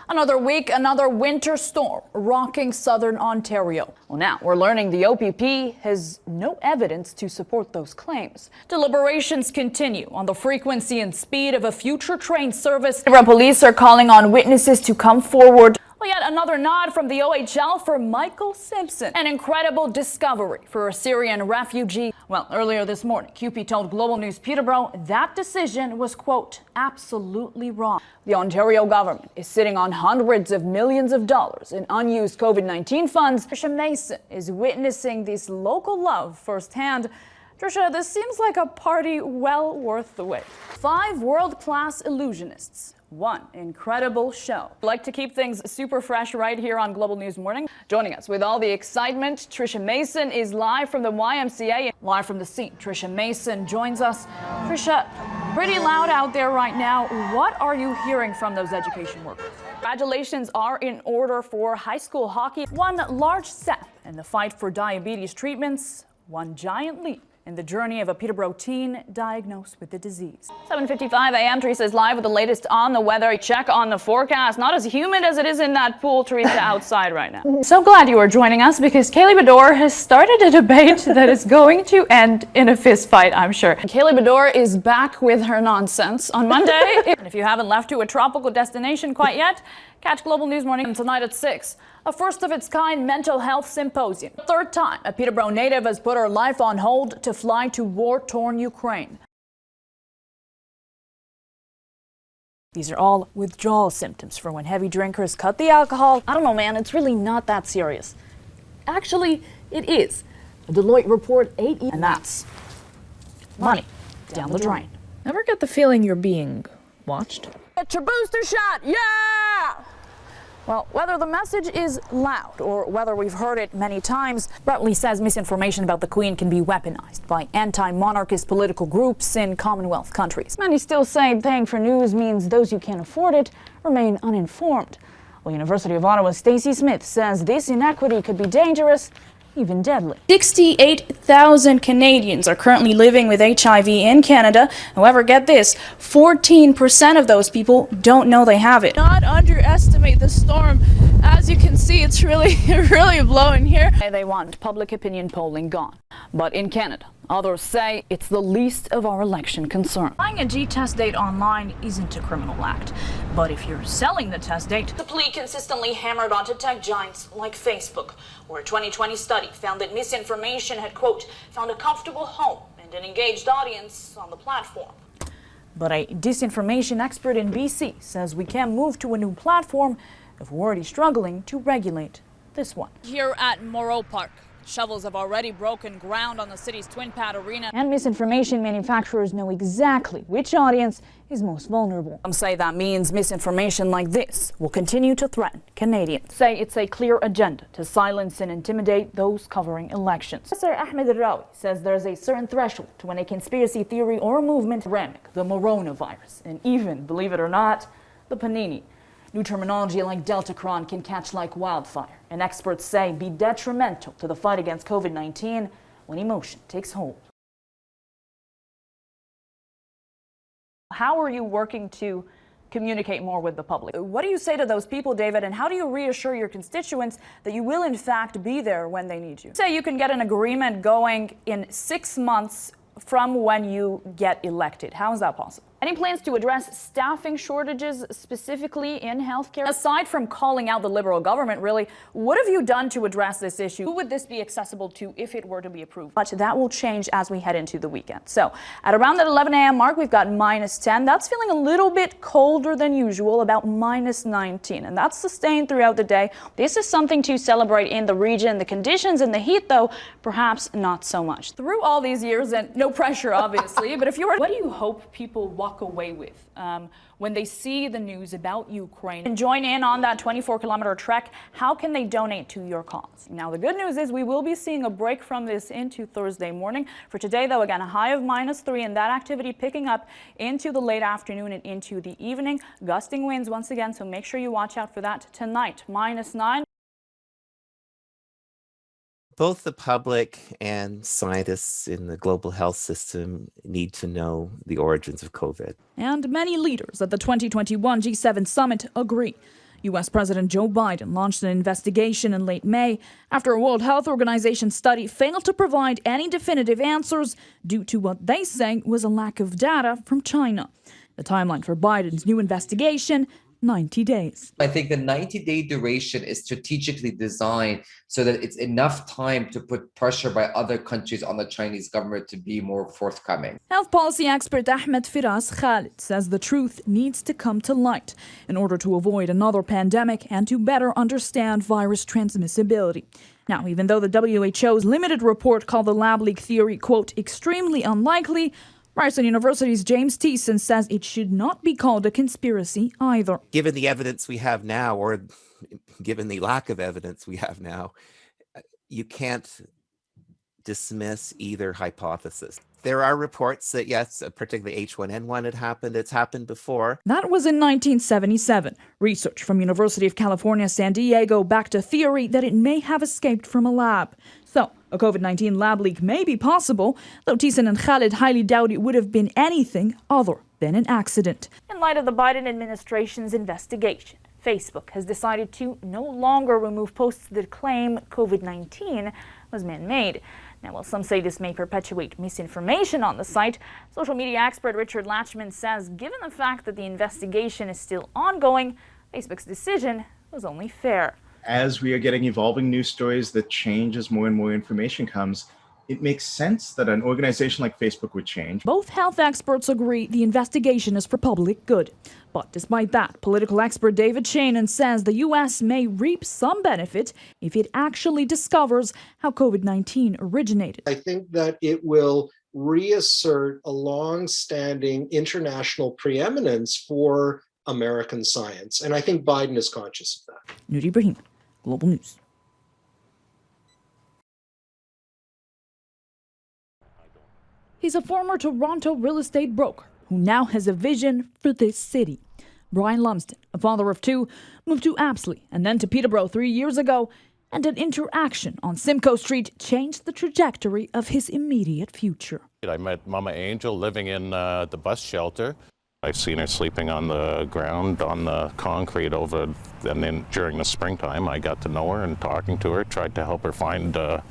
Another week, another winter storm rocking southern Ontario. Well, now we're learning the OPP has no evidence to support those claims. Deliberations continue on the frequency and speed of a future train service. Peterborough police are calling on witnesses to come forward. Well, yet another nod from the OHL for Michael Simpson. An incredible discovery for a Syrian refugee. Well, earlier this morning, QP told Global News Peterborough that decision was, quote, absolutely wrong. The Ontario government is sitting on hundreds of millions of dollars in unused COVID-19 funds. Trisha Mason is witnessing this local love firsthand. Trisha, this seems like a party well worth the wait. 5 world-class illusionists. One incredible show. I'd like to keep things super fresh right here on Global News Morning. Joining us with all the excitement, Trisha Mason is live from the YMCA. Live from the scene, Trisha Mason joins us. Trisha, pretty loud out there right now. What are you hearing from those education workers? Congratulations are in order for high school hockey. One large step in the fight for diabetes treatments, one giant leap in the journey of a Peterborough teen diagnosed with the disease. 7:55 a.m. Teresa is live with the latest on the weather. Check on the forecast. Not as humid as it is in that pool, Teresa, outside right now. So glad you are joining us because Kaylee Bador has started a debate that is going to end in a fist fight, I'm sure. Kaylee Bador is back with her nonsense on Monday. And if you haven't left to a tropical destination quite yet, catch Global News Morning tonight at 6. A first-of-its-kind mental health symposium. The third time a Peterborough native has put her life on hold to fly to war-torn Ukraine. These are all withdrawal symptoms for when heavy drinkers cut the alcohol. I don't know, man, it's really not that serious. Actually, it is. A Deloitte report 8 years, and that's money down the drain. Ever get the feeling you're being watched? Get your booster shot, yeah! Well, whether the message is loud or whether we've heard it many times, Bradley says misinformation about the Queen can be weaponized by anti-monarchist political groups in Commonwealth countries. Many still say paying for news means those who can't afford it remain uninformed. Well, University of Ottawa's Stacey Smith says this inequity could be dangerous, even deadly. 68,000 Canadians are currently living with HIV in Canada. However, get this, 14% of those people don't know they have it. Not underestimate the storm. As you can see, it's really blowing here. They want public opinion polling gone. But in Canada, others say it's the least of our election concerns. Buying a G-test date online isn't a criminal act. But if you're selling the test date, the plea consistently hammered onto tech giants like Facebook, where a 2020 study found that misinformation had, quote, found a comfortable home and an engaged audience on the platform. But a disinformation expert in BC says we can't move to a new platform if we're already struggling to regulate this one. Here at Mayoral Park, shovels have already broken ground on the city's Twin Pad Arena. And misinformation manufacturers know exactly which audience is most vulnerable. Some say that means misinformation like this will continue to threaten Canadians. Say it's a clear agenda to silence and intimidate those covering elections. Professor Ahmed Rawi says there's a certain threshold to when a conspiracy theory or a movement pandemic, the coronavirus, and even, believe it or not, the panini. New terminology like Deltacron can catch like wildfire, and experts say be detrimental to the fight against COVID-19 when emotion takes hold. How are you working to communicate more with the public? What do you say to those people, David, and how do you reassure your constituents that you will in fact be there when they need you? Say you can get an agreement going in 6 months from when you get elected. How is that possible? Any plans to address staffing shortages specifically in healthcare? Aside from calling out the Liberal government, really, what have you done to address this issue? Who would this be accessible to if it were to be approved? But that will change as we head into the weekend. So at around that 11 a.m. mark, we've got -10. That's feeling a little bit colder than usual, about -19. And that's sustained throughout the day. This is something to celebrate in the region. The conditions and the heat, though, perhaps not so much. Through all these years, and no pressure, obviously, but if you were, what do you hope people walk away with when they see the news about Ukraine and join in on that 24-kilometer trek? How can they donate to your cause? Now, the good news is we will be seeing a break from this into Thursday morning. For today, though, again, a high of -3, and that activity picking up into the late afternoon and into the evening. Gusting winds once again, so make sure you watch out for that tonight. -9. Both the public and scientists in the global health system need to know the origins of COVID. And many leaders at the 2021 G7 summit agree. U.S. President Joe Biden launched an investigation in late May after a World Health Organization study failed to provide any definitive answers due to what they say was a lack of data from China. The timeline for Biden's new investigation, 90 days. I think the 90-day duration is strategically designed so that it's enough time to put pressure by other countries on the Chinese government to be more forthcoming. Health policy expert Ahmed Firas Khalid says the truth needs to come to light in order to avoid another pandemic and to better understand virus transmissibility. Now, even though the WHO's limited report called the lab leak theory, quote, extremely unlikely, Ryerson University's James Thiessen says it should not be called a conspiracy either. Given the evidence we have now, or given the lack of evidence we have now, you can't dismiss either hypothesis. There are reports that, yes, particularly H1N1 had happened. It's happened before. That was in 1977. Research from University of California, San Diego backed a theory that it may have escaped from a lab. So, a COVID-19 lab leak may be possible, though Thiessen and Khalid highly doubt it would have been anything other than an accident. In light of the Biden administration's investigation, Facebook has decided to no longer remove posts that claim COVID-19 was man-made. Now, while some say this may perpetuate misinformation on the site, social media expert Richard Latchman says given the fact that the investigation is still ongoing, Facebook's decision was only fair. As we are getting evolving news stories that change as more and more information comes, it makes sense that an organization like Facebook would change. Both health experts agree the investigation is for public good. But despite that, political expert David Shannon says the U.S. may reap some benefit if it actually discovers how COVID-19 originated. I think that it will reassert a long-standing international preeminence for American science. And I think Biden is conscious of that. Noor Ibrahim, Global News. He's a former Toronto real estate broker who now has a vision for this city. Brian Lumsden, a father of two, moved to Apsley and then to Peterborough 3 years ago, and an interaction on Simcoe Street changed the trajectory of his immediate future. I met Mama Angel living in the bus shelter. I've seen her sleeping on the ground, on the concrete over, and then during the springtime, I got to know her and talking to her, tried to help her find an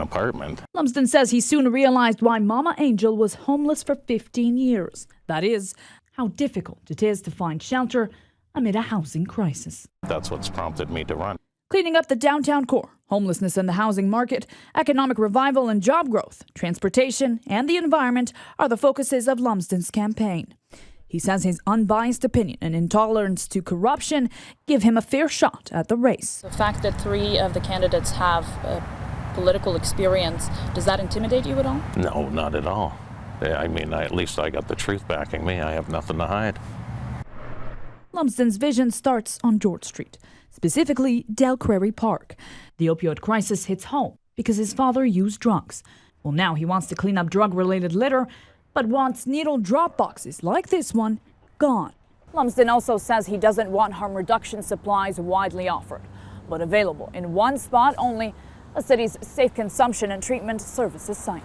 apartment. Lumsden says he soon realized why Mama Angel was homeless for 15 years. That is, how difficult it is to find shelter amid a housing crisis. That's what's prompted me to run. Cleaning up the downtown core, homelessness in the housing market, economic revival and job growth, transportation, and the environment are the focuses of Lumsden's campaign. He says his unbiased opinion and intolerance to corruption give him a fair shot at the race. The fact that 3 of the candidates have political experience, does that intimidate you at all? No, not at all. I mean, at least I got the truth backing me. I have nothing to hide. Lumsden's vision starts on George Street, specifically Del Crary Park. The opioid crisis hits home because his father used drugs. Well, now he wants to clean up drug-related litter, but wants needle drop boxes like this one gone. Lumsden also says he doesn't want harm reduction supplies widely offered, but available in one spot only, a city's safe consumption and treatment services site.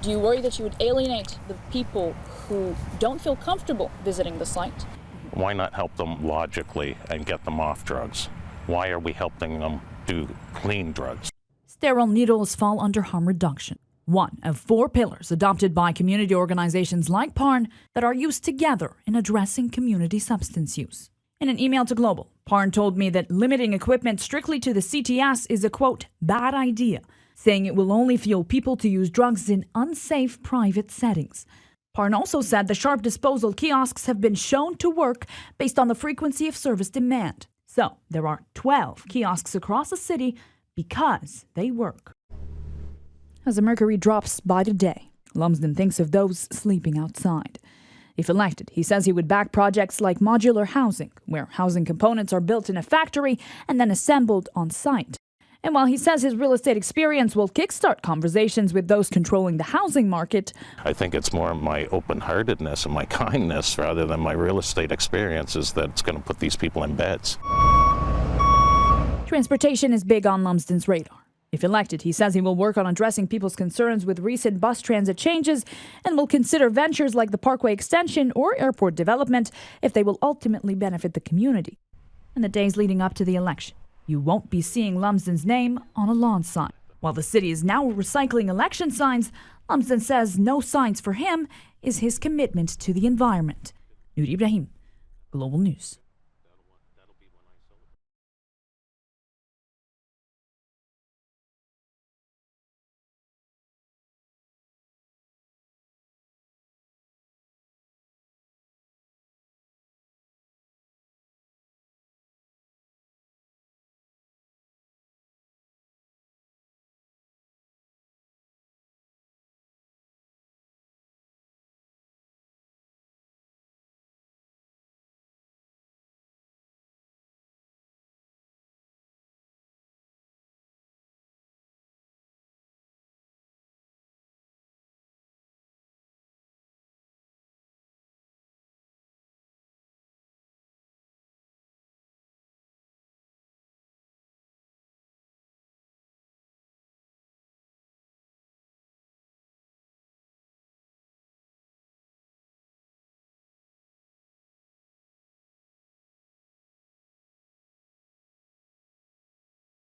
Do you worry that you would alienate the people who don't feel comfortable visiting the site? Why not help them logically and get them off drugs? Why are we helping them do clean drugs? Sterile needles fall under harm reduction, one of 4 pillars adopted by community organizations like PARN that are used together in addressing community substance use. In an email to Global, PARN told me that limiting equipment strictly to the CTS is a, quote, bad idea, saying it will only fuel people to use drugs in unsafe private settings. PARN also said the sharp disposal kiosks have been shown to work based on the frequency of service demand. So there are 12 kiosks across the city because they work. As the mercury drops by the day, Lumsden thinks of those sleeping outside. If elected, he says he would back projects like modular housing, where housing components are built in a factory and then assembled on site. And while he says his real estate experience will kickstart conversations with those controlling the housing market, I think it's more my open-heartedness and my kindness rather than my real estate experiences that's going to put these people in beds. Transportation is big on Lumsden's radar. If elected, he says he will work on addressing people's concerns with recent bus transit changes and will consider ventures like the Parkway extension or airport development if they will ultimately benefit the community. in the days leading up to the election. You won't be seeing Lumsden's name on a lawn sign. While the city is now recycling election signs, Lumsden says no signs for him is his commitment to the environment. Noor Ibrahim, Global News.